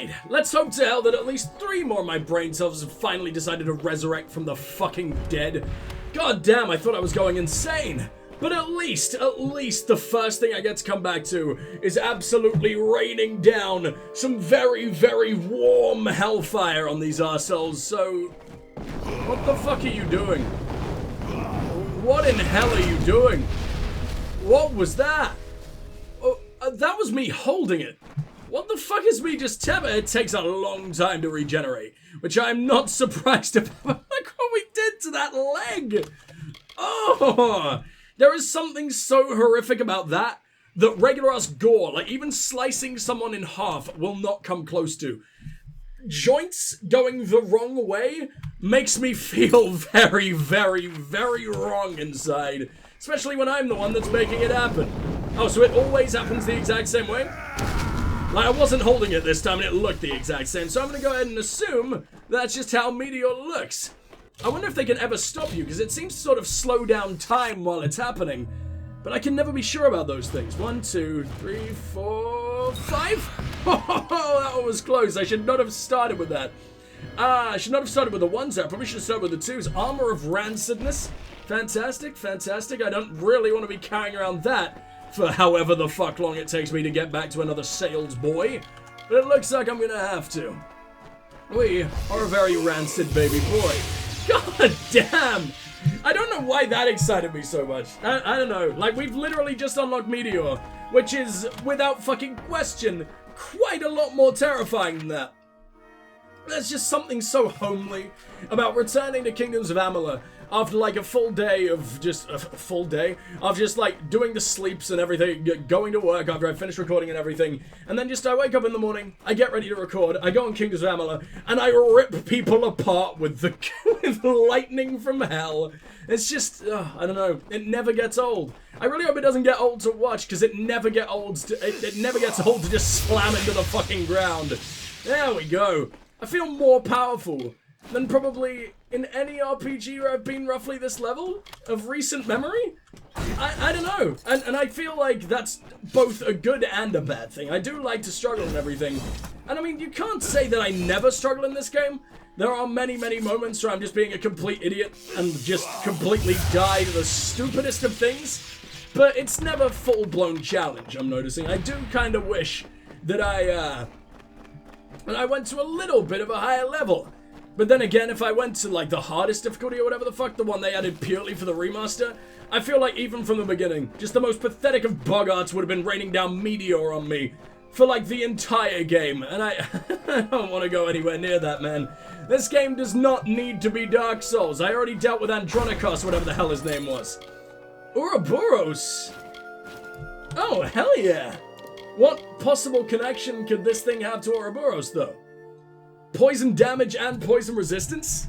Right, let's hope to hell that at least 3 more of my brain cells have finally decided to resurrect from the fucking dead. God damn, I thought I was going insane. But at least the first thing I get to come back to is absolutely raining down some very, very warm hellfire on these arseholes, so... What the fuck are you doing? What in hell are you doing? What was that? Oh, that was me holding it. What the fuck is me just tapping? It takes a long time to regenerate, which I'm not surprised about. Look what we did to that leg. Oh... There is something so horrific about that regular ass gore, like even slicing someone in half, will not come close to. Joints going the wrong way makes me feel very, very, very wrong inside. Especially when I'm the one that's making it happen. Oh, so it always happens the exact same way? Like, I wasn't holding it this time and it looked the exact same, so I'm gonna go ahead and assume that's just how Meteor looks. I wonder if they can ever stop you, because it seems to sort of slow down time while it's happening. But I can never be sure about those things. 1, 2, 3, 4, 5? Oh, that one was close. I should not have started with that. I should not have started with the 1s there. I probably should have started with the 2s. Armor of Rancidness. Fantastic, fantastic. I don't really want to be carrying around that for however the fuck long it takes me to get back to another sales boy. But it looks like I'm going to have to. We are a very rancid baby boy. God damn! I don't know why that excited me so much. I don't know. Like, we've literally just unlocked Meteor, which is, without fucking question, quite a lot more terrifying than that. There's just something so homely about returning to Kingdoms of Amalur after like a full day of just like doing the sleeps and everything, going to work after I finish recording and everything, and then just I wake up in the morning, I get ready to record, I go on Kingdoms of Amalur, and I rip people apart with the with lightning from hell. It's just, I don't know, it never gets old. I really hope it doesn't get old to watch, because it never gets old to just slam into the fucking ground. There we go. I feel more powerful than probably in any RPG where I've been roughly this level of recent memory. I don't know. And I feel like that's both a good and a bad thing. I do like to struggle and everything. And I mean, you can't say that I never struggle in this game. There are many, many moments where I'm just being a complete idiot and just completely die to the stupidest of things. But it's never full-blown challenge, I'm noticing. I do kind of wish that I went to a little bit of a higher level. But then again, if I went to like the hardest difficulty or whatever the fuck, the one they added purely for the remaster, I feel like even from the beginning, just the most pathetic of boggarts would have been raining down Meteor on me for like the entire game. And I don't want to go anywhere near that, man. This game does not need to be Dark Souls. I already dealt with Andronikos, whatever the hell his name was. Ouroboros. Oh, hell yeah. What possible connection could this thing have to Ouroboros, though? Poison damage and poison resistance?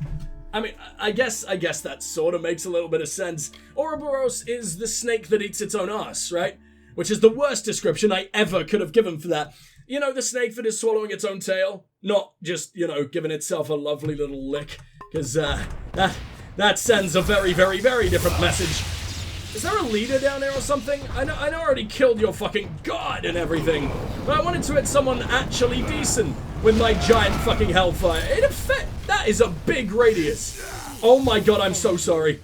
I mean, I guess that sort of makes a little bit of sense. Ouroboros is the snake that eats its own ass, right? Which is the worst description I ever could have given for that. You know, the snake that is swallowing its own tail? Not just, you know, giving itself a lovely little lick. Because, that sends a very, very, very different message. Is there a leader down there or something? I know I already killed your fucking god and everything, but I wanted to hit someone actually decent with my giant fucking hellfire. In effect, that is a big radius. Oh my god, I'm so sorry.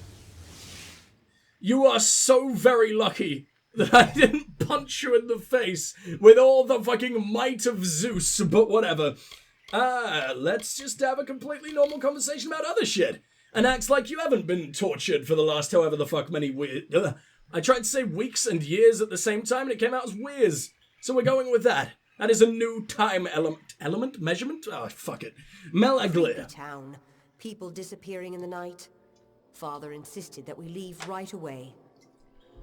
You are so very lucky that I didn't punch you in the face with all the fucking might of Zeus, but whatever. Let's just have a completely normal conversation about other shit. And act like you haven't been tortured for the last however the fuck many I tried to say weeks and years at the same time and it came out as years. So we're going with that. That is a new time element? Measurement? Oh, fuck it. Melaglir. Town. People disappearing in the night. Father insisted that we leave right away.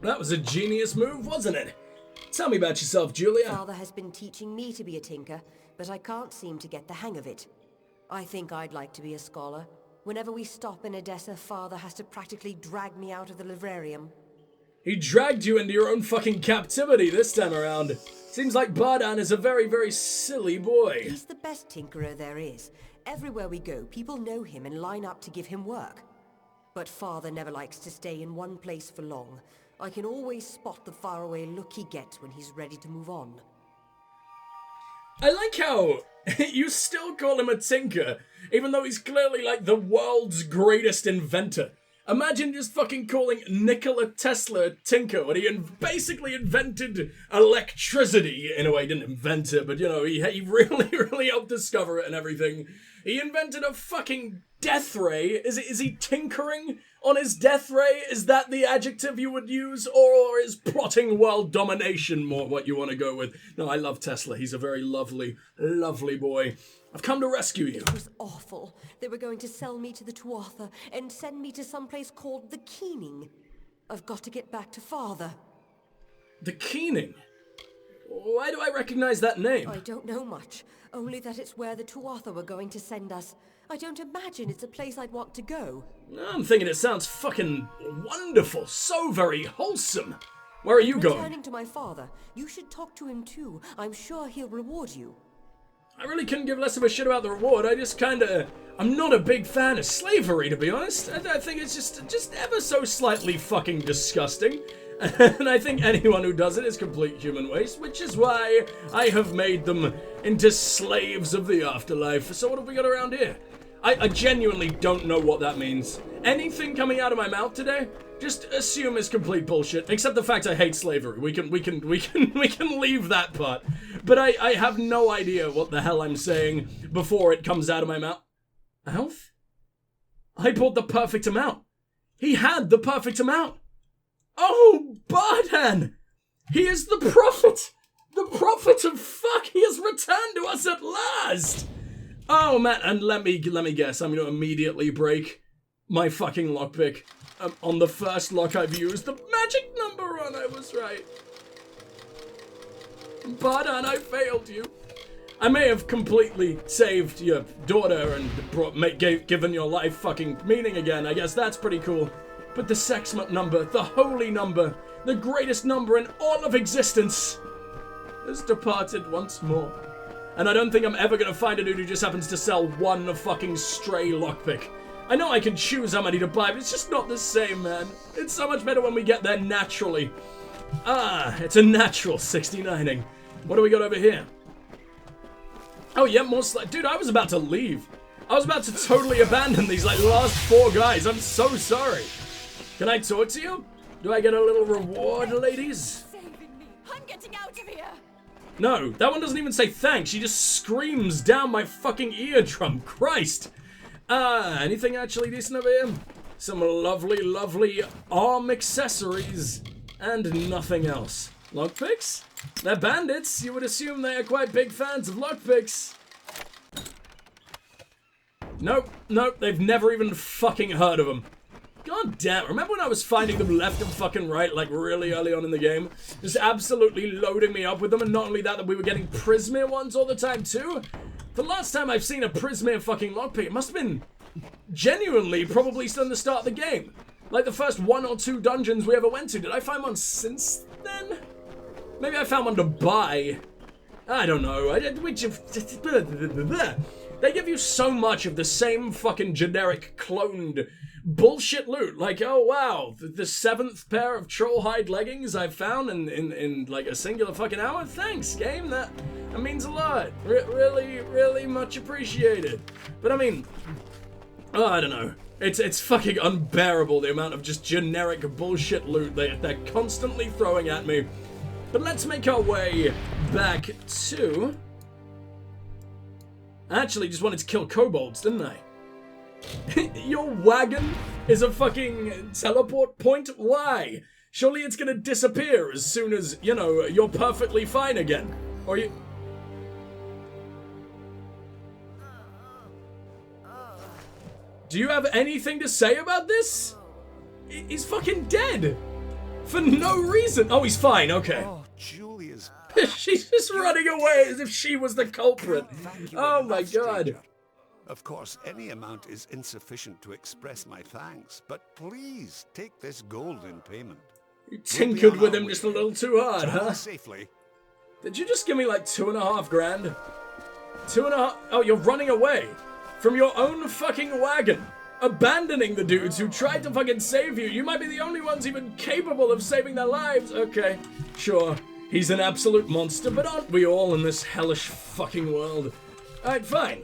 That was a genius move, wasn't it? Tell me about yourself, Julia. Father has been teaching me to be a tinker, but I can't seem to get the hang of it. I think I'd like to be a scholar. Whenever we stop in Edessa, Father has to practically drag me out of the librarium. He dragged you into your own fucking captivity this time around. Seems like Bardan is a very, very silly boy. He's the best tinkerer there is. Everywhere we go, people know him and line up to give him work. But Father never likes to stay in one place for long. I can always spot the faraway look he gets when he's ready to move on. I like how You still call him a tinker, even though he's clearly like the world's greatest inventor. Imagine just fucking calling Nikola Tesla a tinker when he basically invented electricity. In a way, he didn't invent it, but you know, he really, really helped discover it and everything. He invented a fucking death ray. Is he tinkering on his death ray? Is that the adjective you would use? Or is plotting world domination more what you want to go with? No, I love Tesla. He's a very lovely, lovely boy. I've come to rescue you. It was awful. They were going to sell me to the Tuatha and send me to some place called the Keening. I've got to get back to father. The Keening? Why do I recognize that name? I don't know much, only that it's where the Tuatha were going to send us. I don't imagine it's a place I'd want to go. I'm thinking it sounds fucking wonderful, so very wholesome. Where are you going? Returning to my father. You should talk to him too. I'm sure he'll reward you. I really couldn't give less of a shit about the reward. I'm not a big fan of slavery, to be honest. I think it's just ever so slightly fucking disgusting. And I think anyone who does it is complete human waste, which is why I have made them into slaves of the afterlife. So what have we got around here? I genuinely don't know what that means. Anything coming out of my mouth today, just assume is complete bullshit. Except the fact I hate slavery. We can leave that part. But I have no idea what the hell I'm saying before it comes out of my mouth. Elf? I bought the perfect amount. He had the perfect amount. Oh, Bardan! He is the prophet! The prophet of fuck! He has returned to us at last! Oh, man, and let me guess, I'm gonna immediately break my fucking lockpick on the first lock I've used. The magic number on, I was right. Bardan, I failed you. I may have completely saved your daughter and given your life fucking meaning again. I guess that's pretty cool. But the sexmont number, the holy number, the greatest number in all of existence, has departed once more. And I don't think I'm ever gonna find a dude who just happens to sell one fucking stray lockpick. I know I can choose how many to buy, but it's just not the same, man. It's so much better when we get there naturally. Ah, it's a natural 69ing. What do we got over here? Oh, yeah, more dude, I was about to leave. I was about to totally abandon these, like, last 4 guys. I'm so sorry. Can I talk to you? Do I get a little reward, ladies? Saving me. I'm getting out of here. No, that one doesn't even say thanks. She just screams down my fucking eardrum. Christ. Anything actually decent over here? Some lovely, lovely arm accessories. And nothing else. Lockpicks? They're bandits. You would assume they are quite big fans of lockpicks. Nope, they've never even fucking heard of them. God damn, remember when I was finding them left and fucking right, like really early on in the game? Just absolutely loading me up with them, and not only that we were getting Prismere ones all the time too? The last time I've seen a Prismere fucking lockpick, it must have been genuinely probably still in the start of the game. Like the first 1 or 2 dungeons we ever went to. Did I find one since then? Maybe I found one to buy. I don't know. They give you so much of the same fucking generic cloned bullshit loot. Like, oh wow, the 7th pair of troll hide leggings I found in like a singular fucking hour. Thanks, game. That means a lot. Really, really much appreciated. But I mean, oh, I don't know. It's fucking unbearable the amount of just generic bullshit loot they're constantly throwing at me. But let's make our way back to... I actually just wanted to kill kobolds, didn't I? Your wagon is a fucking teleport point? Why? Surely it's gonna disappear as soon as, you know, you're perfectly fine again. Or you... Do you have anything to say about this? He's fucking dead! For no reason! Oh, he's fine, okay. Oh, Julia's... She's just running away as if she was the culprit. Oh my god. Of course, any amount is insufficient to express my thanks, but please take this gold in payment. You tinkered with him just a little too hard, huh? Safely. Did you just give me like 2.5 grand? 2.5... Oh, you're running away from your own fucking wagon. Abandoning the dudes who tried to fucking save you. You might be the only ones even capable of saving their lives. Okay, sure. He's an absolute monster, but aren't we all in this hellish fucking world? Alright, fine.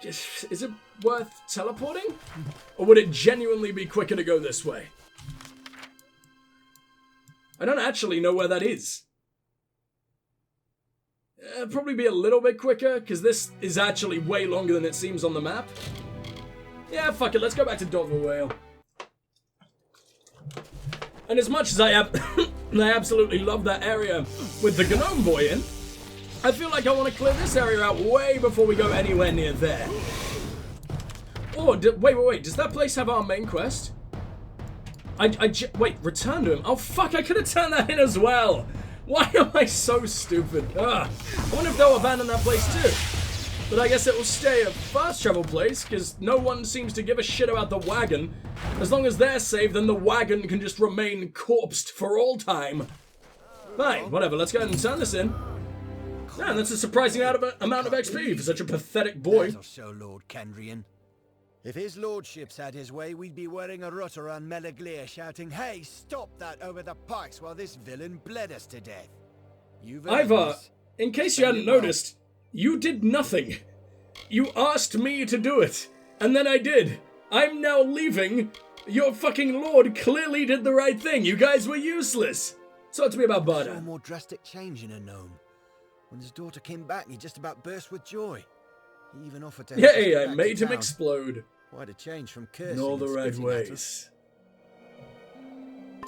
Is it worth teleporting? Or would it genuinely be quicker to go this way? I don't actually know where that is. It'd probably be a little bit quicker, because this is actually way longer than it seems on the map. Yeah, fuck it, let's go back to Dogville Vale. And as much as I absolutely love that area with the Gnome Boy in, I feel like I want to clear this area out way before we go anywhere near there. Oh, wait, does that place have our main quest? Wait, return to him? Oh fuck, I could have turned that in as well! Why am I so stupid? Ugh. I wonder if they'll abandon that place too. But I guess it will stay a fast travel place, because no one seems to give a shit about the wagon. As long as they're safe, then the wagon can just remain corpsed for all time. Fine, whatever, let's go ahead and turn this in. Man, that's a surprising amount of XP for such a pathetic boy. That'll show Lord Kendrian. If his lordship's had his way, we'd be wearing a rut around Melaglir shouting, "Hey, stop that over the pikes while this villain bled us to death." Ivar, in case you hadn't noticed, you did nothing. You asked me to do it, and then I did. I'm now leaving. Your fucking lord clearly did the right thing. You guys were useless. Talk to me about Barda. I saw a more drastic change in a gnome. When his daughter came back, he just about burst with joy. He even offered to help us Yay, get I back made to him town. explode. Quite a change from cursing In all the and right spitting at us. ways.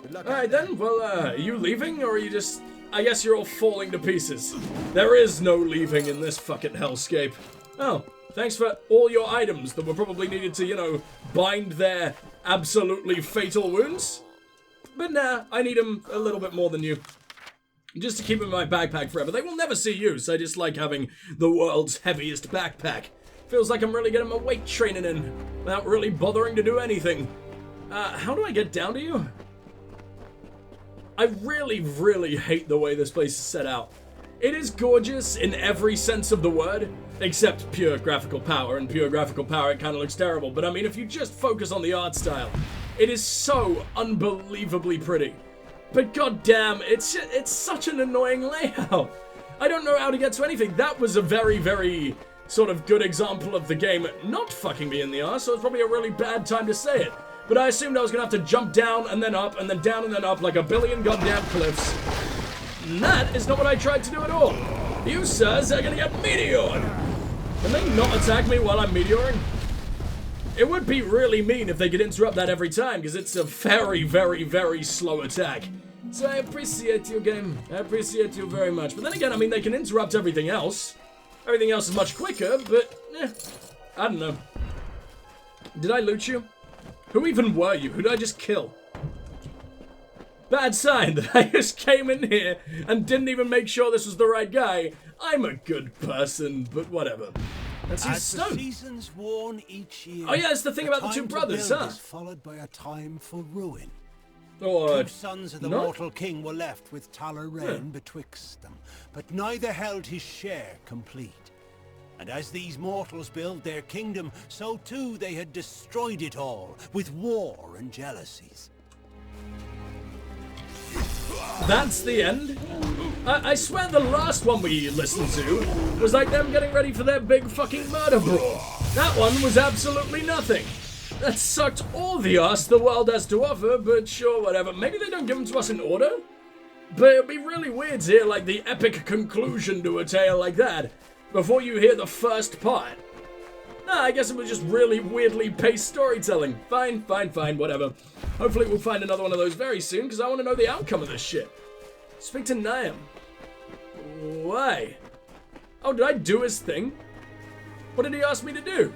Good luck Alright out there. then, well, are you leaving, or are you just... I guess you're all falling to pieces. There is no leaving in this fucking hellscape. Oh, thanks for all your items that were probably needed to, you know, bind their absolutely fatal wounds. But nah, I need them a little bit more than you. Just to keep them in my backpack forever. They will never see use. I just like having the world's heaviest backpack. Feels like I'm really getting my weight training in without really bothering to do anything. How do I get down to you? I really, really hate the way this place is set out. It is gorgeous in every sense of the word, except pure graphical power, and pure graphical power, it kind of looks terrible. But I mean, if you just focus on the art style, it is so unbelievably pretty. But goddamn, it's such an annoying layout. I don't know how to get to anything. That was a very, very sort of good example of the game not fucking me in the arse, so it's probably a really bad time to say it. But I assumed I was gonna have to jump down and then up and then down and then up like a billion goddamn cliffs. And that is not what I tried to do at all. You sirs are gonna get meteored. Can they not attack me while I'm meteoring? It would be really mean if they could interrupt that every time, because it's a very, very, very slow attack. So I appreciate you, game. I appreciate you very much. But then again, I mean, they can interrupt everything else. Everything else is much quicker, but, I don't know. Did I loot you? Who even were you? Who did I just kill? Bad sign that I just came in here and didn't even make sure this was the right guy. I'm a good person, but whatever. That's his stone. Seasons worn each year, Oh yeah, it's the thing about the two time to brothers, build huh? is followed by a time for ruin. Or Two sons of the not? mortal king were left with Talaran betwixt them, but neither held his share complete. And as these mortals built their kingdom, so too they had destroyed it all with war and jealousies. That's the end? I swear the last one we listened to was like them getting ready for their big fucking murder brawl. That one was absolutely nothing. That sucked all the arse the world has to offer, but sure, whatever. Maybe they don't give them to us in order? But it'd be really weird to hear like the epic conclusion to a tale like that before you hear the first part. Nah, I guess it was just really weirdly paced storytelling. Fine, whatever. Hopefully we'll find another one of those very soon, because I want to know the outcome of this shit. Speak to Niam. Why? Oh, did I do his thing? What did he ask me to do?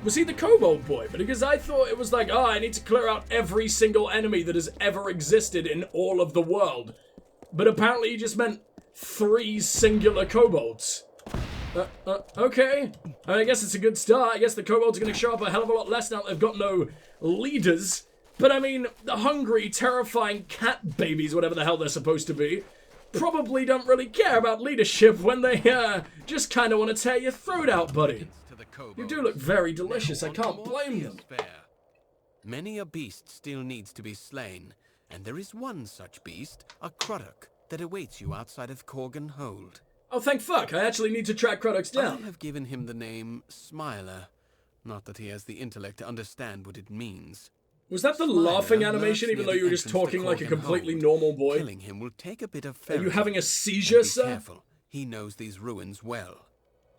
Was he the kobold boy? But because I thought it was like, oh, I need to clear out every single enemy that has ever existed in all of the world. But apparently he just meant 3 singular kobolds. Okay. I guess it's a good start. I guess the kobolds are going to show up a hell of a lot less now that they've got no leaders. But I mean, the hungry, terrifying cat babies, whatever the hell they're supposed to be, probably don't really care about leadership when they, just kind of want to tear your throat out, buddy. You do look very delicious. I can't blame them. Many a beast still needs to be slain, and there is one such beast, a Croddock, that awaits you outside of Corgan Hold. Oh, thank fuck. I actually need to track Craddock's down. I have given him the name Smiler. Not that he has the intellect to understand what it means. Was that the Smiler laughing animation, lurks even near though the you were just entrance to talking like a Corgan completely Hold. normal boy? Killing him will take a bit of Are you ferreting. having a And seizure, be sir? careful. He knows these ruins well.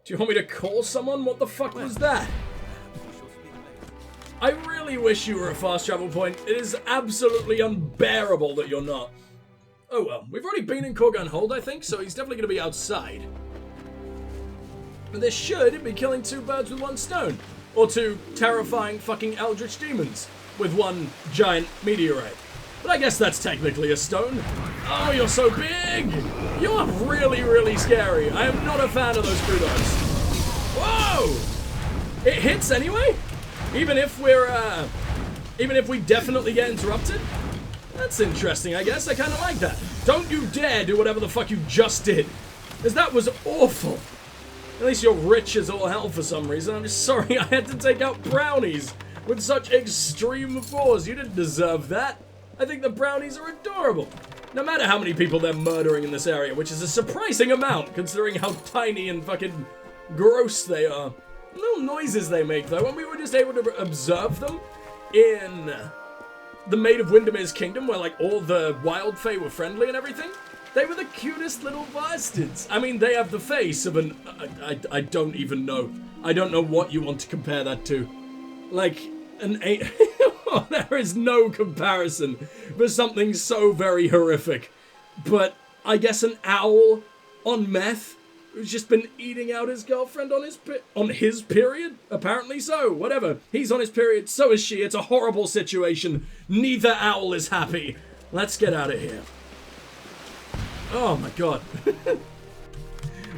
Do you want me to call someone? What the fuck was that? We shall speak later. I really wish you were a fast travel point. It is absolutely unbearable that you're not. Oh well, we've already been in Corgan Hold, I think, so he's definitely going to be outside. And this should be killing 2 birds with 1 stone. Or 2 terrifying fucking eldritch demons with 1 giant meteorite. But I guess that's technically a stone. Oh, you're so big! You're really, really scary. I am not a fan of those kudos. Whoa! It hits anyway? Even if we definitely get interrupted? That's interesting, I guess. I kind of like that. Don't you dare do whatever the fuck you just did. Because that was awful. At least you're rich as all hell for some reason. I'm just sorry I had to take out brownies with such extreme force. You didn't deserve that. I think the brownies are adorable. No matter how many people they're murdering in this area, which is a surprising amount considering how tiny and fucking gross they are. Little noises they make though, and we were just able to observe them in the Maid of Windermere's kingdom where like all the wild fae were friendly and everything. They were the cutest little bastards. I mean, they have the face of an... I don't even know. I don't know what you want to compare that to. Like, an... There is no comparison for something so very horrific. But I guess an owl on meth who's just been eating out his girlfriend on his period? Apparently so. Whatever. He's on his period, so is she. It's a horrible situation. Neither owl is happy. Let's get out of here. Oh my god.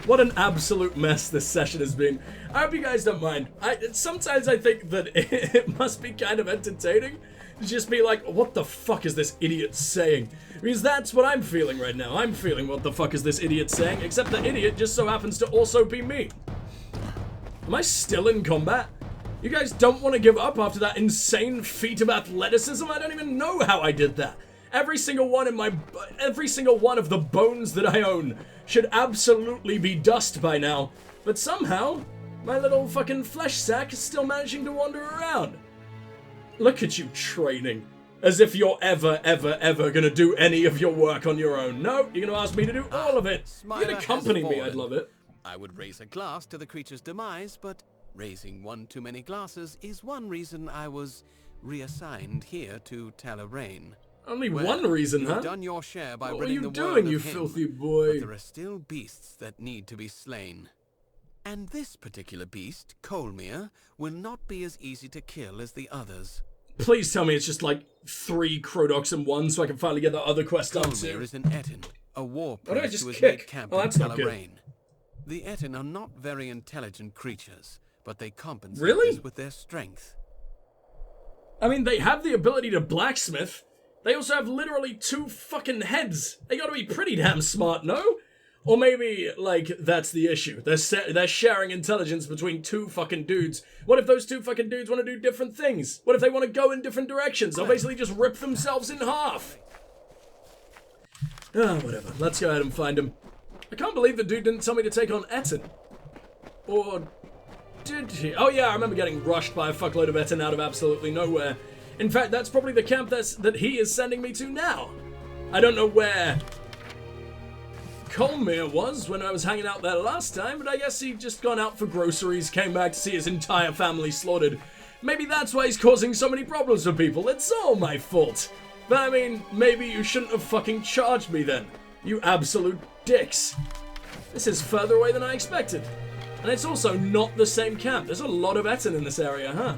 What an absolute mess this session has been. I hope you guys don't mind. Sometimes I think that it must be kind of entertaining to just be like, what the fuck is this idiot saying? Because that's what I'm feeling right now. I'm feeling what the fuck is this idiot saying, except the idiot just so happens to also be me. Am I still in combat? You guys don't want to give up after that insane feat of athleticism? I don't even know how I did that. Every single one of the bones that I own should absolutely be dust by now. But somehow, my little fucking flesh sack is still managing to wander around. Look at you training. As if you're ever gonna do any of your work on your own. No, you're gonna ask me to do all of it. You're gonna accompany me, I'd love it. I would raise a glass to the creature's demise, but raising one too many glasses is one reason I was reassigned here to Talarain. Only one reason, huh? You've done your share by What are ridding you the doing, world you of him, filthy boy? But there are still beasts that need to be slain. And this particular beast, Colmere, will not be as easy to kill as the others. Please tell me it's just like 3 Crodocs in one so I can finally get the other quest done Colmere too. is an Etin, a war Why don't I priest just who has kick? made camp Oh, in that's not good. Talarain. The Etin are not very intelligent creatures, but they compensate Really? this with their strength. I mean, they have the ability to blacksmith. They also have literally 2 fucking heads. They gotta be pretty damn smart, no? Or maybe, like, that's the issue. They're sharing intelligence between 2 fucking dudes. What if those 2 fucking dudes want to do different things? What if they want to go in different directions? They'll basically just rip themselves in half. Ah, whatever. Let's go ahead and find him. I can't believe the dude didn't tell me to take on Etin. Or did he? Oh yeah, I remember getting rushed by a fuckload of Etin out of absolutely nowhere. In fact, that's probably the camp that he is sending me to now. I don't know where Colmere was when I was hanging out there last time, but I guess he'd just gone out for groceries, came back to see his entire family slaughtered. Maybe that's why he's causing so many problems for people. It's all my fault. But I mean, maybe you shouldn't have fucking charged me then. You absolute dicks. This is further away than I expected. And it's also not the same camp. There's a lot of Etin in this area, huh?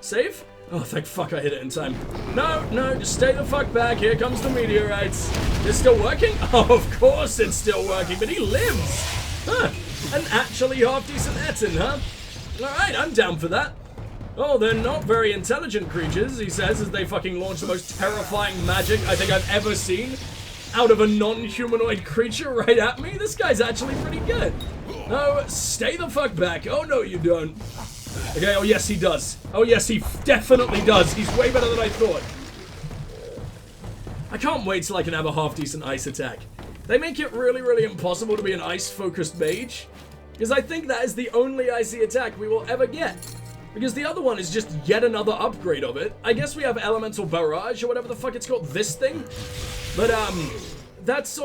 Save? Oh, thank fuck I hit it in time. No, just stay the fuck back. Here comes the meteorites. It's still working? Oh, of course it's still working, but he lives. Huh, an actually half-decent Etin, huh? Alright, I'm down for that. Oh, they're not very intelligent creatures, he says, as they fucking launch the most terrifying magic I think I've ever seen out of a non-humanoid creature right at me. This guy's actually pretty good. No, stay the fuck back. Oh, no, you don't. Okay, oh yes he does. Oh yes, he definitely does. He's way better than I thought. I can't wait till I can have a half-decent ice attack. They make it really, really impossible to be an ice-focused mage, because I think that is the only icy attack we will ever get. Because the other one is just yet another upgrade of it. I guess we have Elemental Barrage, or whatever the fuck it's called, this thing. But, that's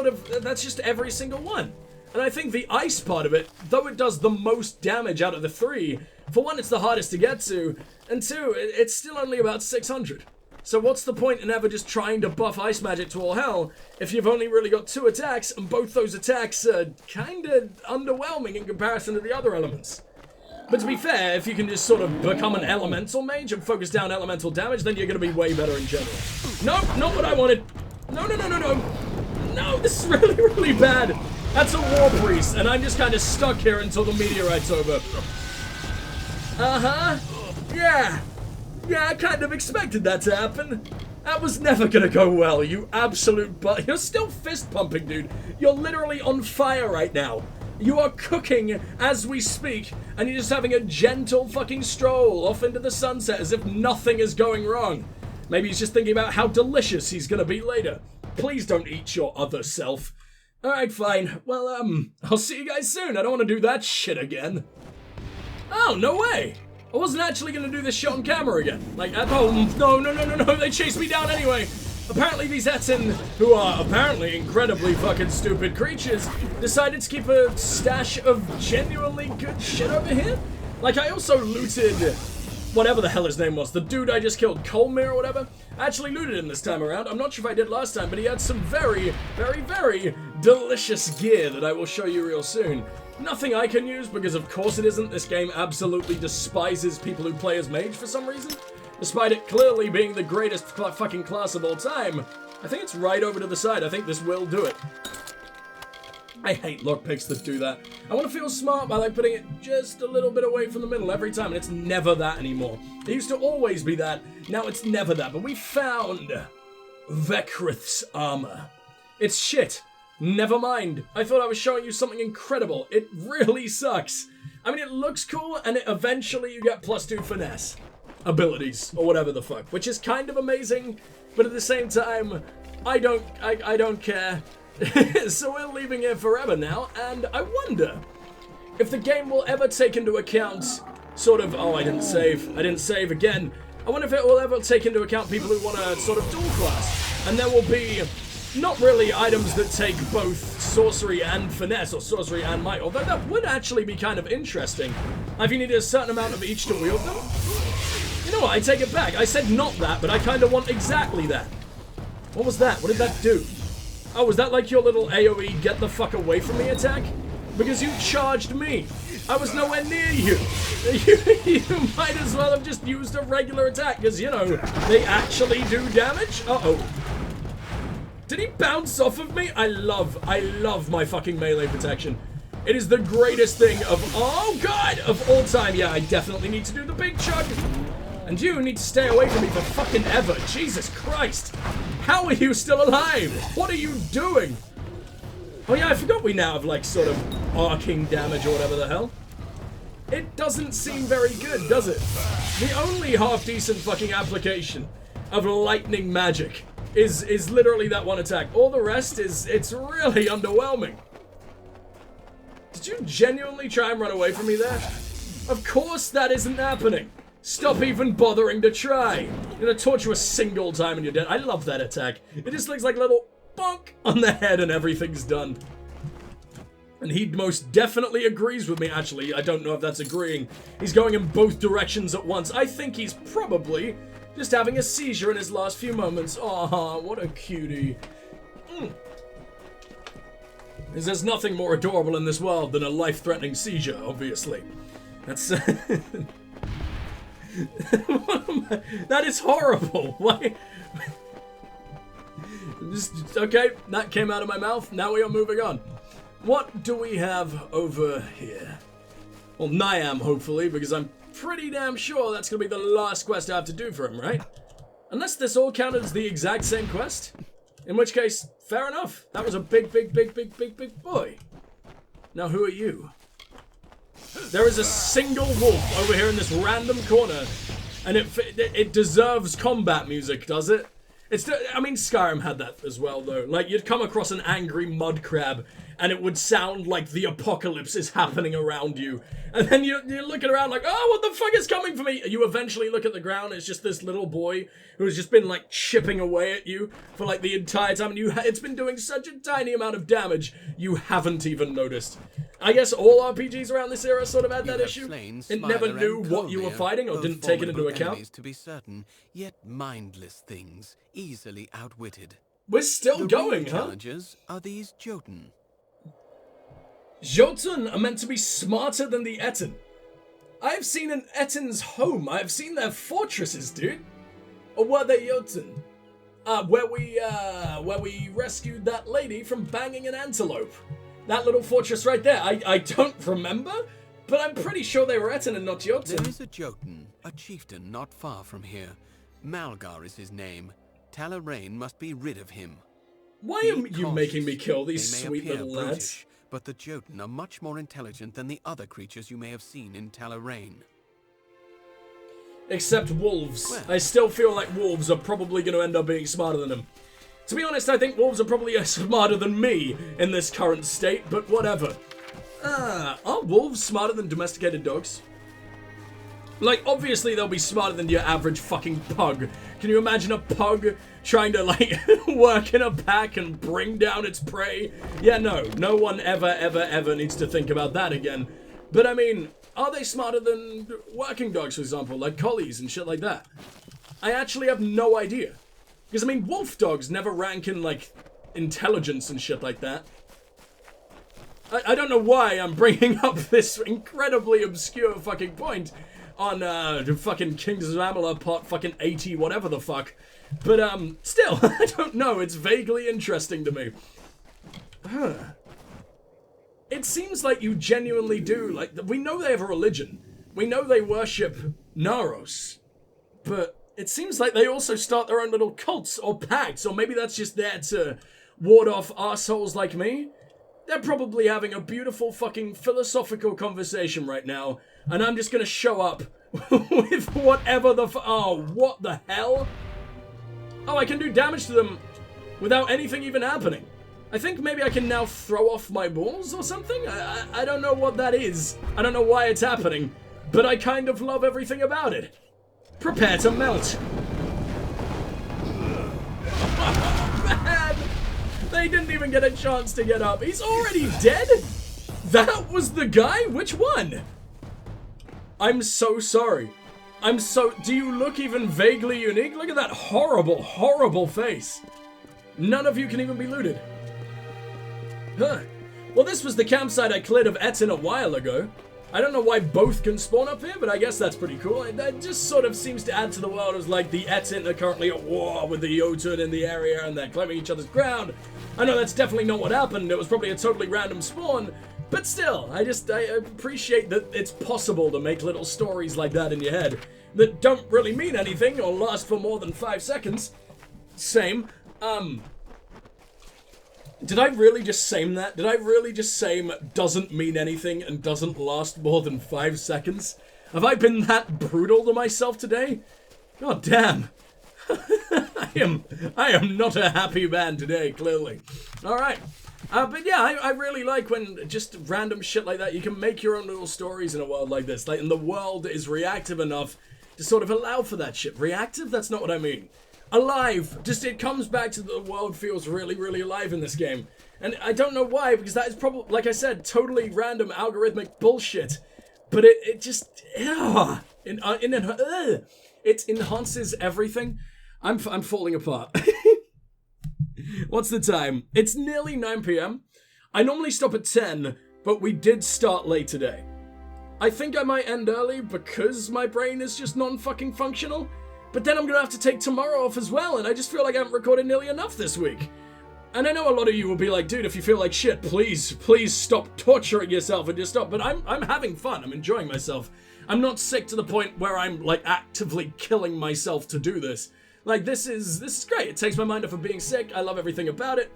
just every single one. And I think the ice part of it, though it does the most damage out of the three, for one, it's the hardest to get to, and two, it's still only about 600. So what's the point in ever just trying to buff ice magic to all hell if you've only really got 2 attacks, and both those attacks are kinda underwhelming in comparison to the other elements? But to be fair, if you can just sort of become an elemental mage and focus down elemental damage, then you're gonna be way better in general. Nope, not what I wanted. No. No, this is really, really bad. That's a war priest, and I'm just kind of stuck here until the meteorite's over. Yeah, I kind of expected that to happen. That was never gonna go well, you absolute butt. You're still fist pumping, dude. You're literally on fire right now. You are cooking as we speak, and you're just having a gentle fucking stroll off into the sunset as if nothing is going wrong. Maybe he's just thinking about how delicious he's gonna be later. Please don't eat your other self. Alright, fine. Well, I'll see you guys soon. I don't want to do that shit again. Oh, no way! I wasn't actually gonna do this shit on camera again. Like, oh, no, they chased me down anyway! Apparently these Etten, who are apparently incredibly fucking stupid creatures, decided to keep a stash of genuinely good shit over here? Like, I also looted whatever the hell his name was, the dude I just killed, Colmir or whatever. I actually looted him this time around. I'm not sure if I did last time, but he had some very, very, very delicious gear that I will show you real soon. Nothing I can use, because of course it isn't. This game absolutely despises people who play as mage for some reason. Despite it clearly being the greatest fucking class of all time. I think it's right over to the side. I think this will do it. I hate lockpicks that do that. I want to feel smart by like putting it just a little bit away from the middle every time, and it's never that anymore. It used to always be that, now it's never that. But we found Vekrith's armor. It's shit. Never mind. I thought I was showing you something incredible. It really sucks. I mean, it looks cool, and eventually you get +2 finesse abilities, or whatever the fuck, which is kind of amazing, but at the same time, I don't care. So we're leaving here forever now, and I wonder if the game will ever take into account sort of, oh, I didn't save again. I wonder if it will ever take into account people who want to sort of dual class, and there will be not really items that take both sorcery and finesse, or sorcery and might, although that would actually be kind of interesting. If you needed a certain amount of each to wield them. You know what, I take it back. I said not that, but I kind of want exactly that. What was that? What did that do? Oh, was that like your little AoE get the fuck away from me attack? Because you charged me. I was nowhere near you. You might as well have just used a regular attack, because, you know, they actually do damage. Uh-oh. Did he bounce off of me? I love my fucking melee protection. It is the greatest thing of, oh god, of all time. Yeah, I definitely need to do the big chug. And you need to stay away from me for fucking ever. Jesus Christ. How are you still alive? What are you doing? Oh yeah, I forgot we now have like sort of arcing damage or whatever the hell. It doesn't seem very good, does it? The only half-decent fucking application of lightning magic is literally that one attack. All the rest it's really underwhelming. Did you genuinely try and run away from me there? Of course that isn't happening. Stop even bothering to try. You're gonna torture a single time and you're dead. I love that attack. It just looks like a little bonk on the head and everything's done. And he most definitely agrees with me, actually. I don't know if that's agreeing. He's going in both directions at once. I think he's probably just having a seizure in his last few moments. Aw, what a cutie. There's nothing more adorable in this world than a life-threatening seizure, obviously. That's... That is horrible. Why? Okay, that came out of my mouth. Now we are moving on. What do we have over here? Well, Niam, hopefully, because I'm pretty damn sure that's going to be the last quest I have to do for him, right? Unless this all counted as the exact same quest. In which case, fair enough. That was a big boy. Now, who are you? There is a single wolf over here in this random corner, and it deserves combat music, does it? I mean, Skyrim had that as well, though. Like, you'd come across an angry mud crab, and it would sound like the apocalypse is happening around you. And then you're looking around like, oh, what the fuck is coming for me? You eventually look at the ground, it's just this little boy who's just been, like, chipping away at you for, like, the entire time. And it's been doing such a tiny amount of damage, you haven't even noticed. I guess all RPGs around this era sort of had that issue. It never knew what you were fighting or didn't take it into account. To be certain, yet mindless things, easily outwitted. We're still going, huh? Challenges are these Jotun. Jotun are meant to be smarter than the Etten. I've seen an Etten's home. I've seen their fortresses, dude. Or were they Jotun? Where we rescued that lady from banging an antelope. That little fortress right there. I don't remember, but I'm pretty sure they were Etten and not Jotun. There is a Jotun, a chieftain not far from here. Malgar is his name. Talarain must be rid of him. Why are you making me kill these sweet little lads? Brutish, but the Jotun are much more intelligent than the other creatures you may have seen in Talarain. Except wolves. Well, I still feel like wolves are probably going to end up being smarter than them. To be honest, I think wolves are probably smarter than me in this current state, but whatever. Are wolves smarter than domesticated dogs? Like, obviously they'll be smarter than your average fucking pug. Can you imagine a pug trying to, like, work in a pack and bring down its prey? Yeah, no one ever needs to think about that again. But I mean, are they smarter than working dogs, for example, like collies and shit like that? I actually have no idea. Because, I mean, wolf dogs never rank in, like, intelligence and shit like that. I don't know why I'm bringing up this incredibly obscure fucking point on, the fucking Kingdoms of Amalur part fucking 80, whatever the fuck. But, still, I don't know, it's vaguely interesting to me. It seems like you genuinely do, like, we know they have a religion. We know they worship Naros. But it seems like they also start their own little cults or pacts, or maybe that's just there to ward off arseholes like me. They're probably having a beautiful fucking philosophical conversation right now, and I'm just gonna show up with whatever the oh, what the hell? Oh, I can do damage to them without anything even happening. I think maybe I can now throw off my balls or something? I don't know what that is. I don't know why it's happening, but I kind of love everything about it. Prepare to melt. Man, they didn't even get a chance to get up. He's already dead? That was the guy? Which one? I'm so sorry. Do you look even vaguely unique? Look at that horrible, horrible face. None of you can even be looted. Huh. Well, this was the campsite I cleared of Etten a while ago. I don't know why both can spawn up here, but I guess that's pretty cool. That just sort of seems to add to the world as, like, the Etten are currently at war with the Jotun in the area and they're claiming each other's ground. I know that's definitely not what happened. It was probably a totally random spawn. But still, I appreciate that it's possible to make little stories like that in your head that don't really mean anything or last for more than 5 seconds. Same. Did I really just same that? Did I really just same doesn't mean anything and doesn't last more than 5 seconds? Have I been that brutal to myself today? God damn. I am not a happy man today, clearly. Alright. But yeah, I really like when just random shit like that, you can make your own little stories in a world like this. Like, and the world is reactive enough to sort of allow for that shit. Reactive? That's not what I mean. Alive. Just, it comes back to the world feels really, really alive in this game. And I don't know why, because that is probably, like I said, totally random algorithmic bullshit. But it just, it enhances everything. I'm falling apart. What's the time? It's nearly 9 p.m. I normally stop at 10, but we did start late today. I think I might end early because my brain is just non-fucking functional. But then I'm gonna have to take tomorrow off as well, and I just feel like I haven't recorded nearly enough this week. And I know a lot of you will be like, dude, if you feel like shit, please stop torturing yourself and just stop. But I'm having fun. I'm enjoying myself. I'm not sick to the point where I'm, like, actively killing myself to do this. Like, this is great. It takes my mind off of being sick. I love everything about it.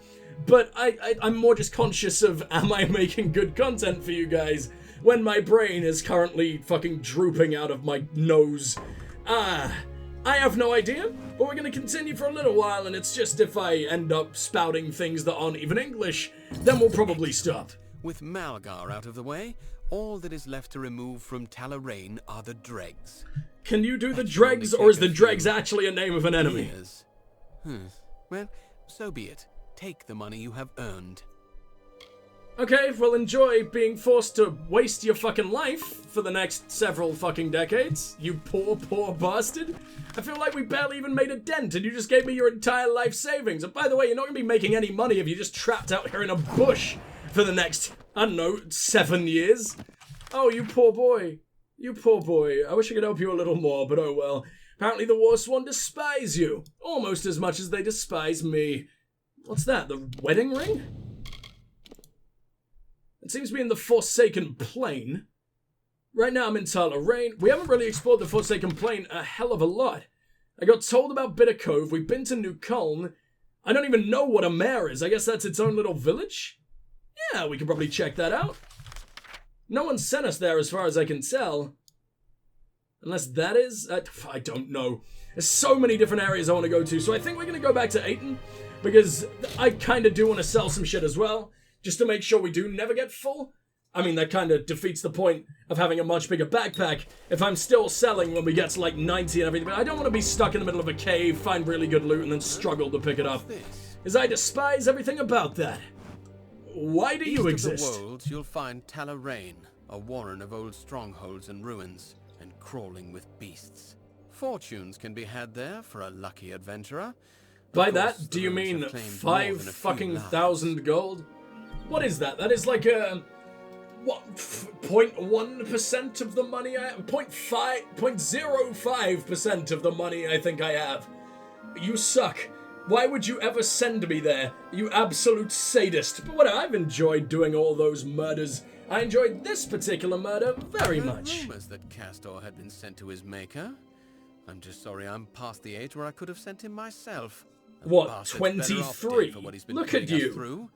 But I'm more just conscious of, am I making good content for you guys when my brain is currently fucking drooping out of my nose? I have no idea, but we're going to continue for a little while, and it's just if I end up spouting things that aren't even English, then we'll probably stop. With Malgar out of the way, all that is left to remove from Talarain are the dregs. Can you do the dregs, or is the dregs actually a name of an enemy? Years. Well, so be it. Take the money you have earned. Okay, well enjoy being forced to waste your fucking life for the next several fucking decades, you poor, poor bastard. I feel like we barely even made a dent and you just gave me your entire life savings. And by the way, you're not going to be making any money if you're just trapped out here in a bush for the next, I don't know, 7 years. Oh, you poor boy. You poor boy. I wish I could help you a little more, but oh well. Apparently the Warsworn despise you, almost as much as they despise me. What's that, the wedding ring? It seems to be in the Forsaken Plain. Right now I'm in Talarain. We haven't really explored the Forsaken Plain a hell of a lot. I got told about Bitter Cove, we've been to New Culm. I don't even know what a mare is. I guess that's its own little village? Yeah, we could probably check that out. No one sent us there as far as I can tell. Unless that is? I don't know. There's so many different areas I want to go to, so I think we're going to go back to Aten, because I kind of do want to sell some shit as well, just to make sure we do never get full. I mean, that kind of defeats the point of having a much bigger backpack if I'm still selling when we get to like 90 and everything, but I don't want to be stuck in the middle of a cave, find really good loot, and then struggle to pick it up. Because I despise everything about that. Why do you exist? East of the Wolds, you'll find Talarain, a warren of old strongholds and ruins, and crawling with beasts. Fortunes can be had there for a lucky adventurer. By that, do you mean 5 fucking thousand gold? What is that? That is like a... what, 0.1% of the money I have? 0.05% of the money I think I have. You suck. Why would you ever send me there, you absolute sadist? But whatever, I've enjoyed doing all those murders. I enjoyed this particular murder very much. Rumors that Castor had been sent to his maker. I'm just sorry I'm past the age where I could have sent him myself. What, 23? Look at you.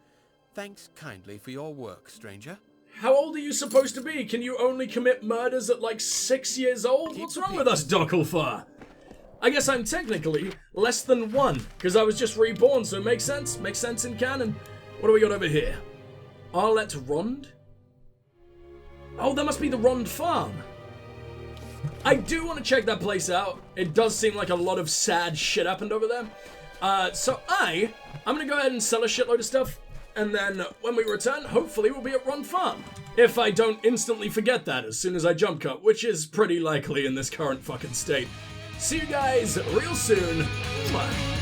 Thanks kindly for your work, stranger. How old are you supposed to be? Can you only commit murders at like 6 years old? What's wrong with us, Dokkalfar? I guess I'm technically less than 1, because I was just reborn, so it makes sense. Makes sense in canon. What do we got over here? Arlet Rond? Oh, that must be the Rond Farm. I do want to check that place out. It does seem like a lot of sad shit happened over there. So I'm going to go ahead and sell a shitload of stuff. And then when we return, hopefully we'll be at Rond Farm. If I don't instantly forget that as soon as I jump cut, which is pretty likely in this current fucking state. See you guys real soon. Mwah.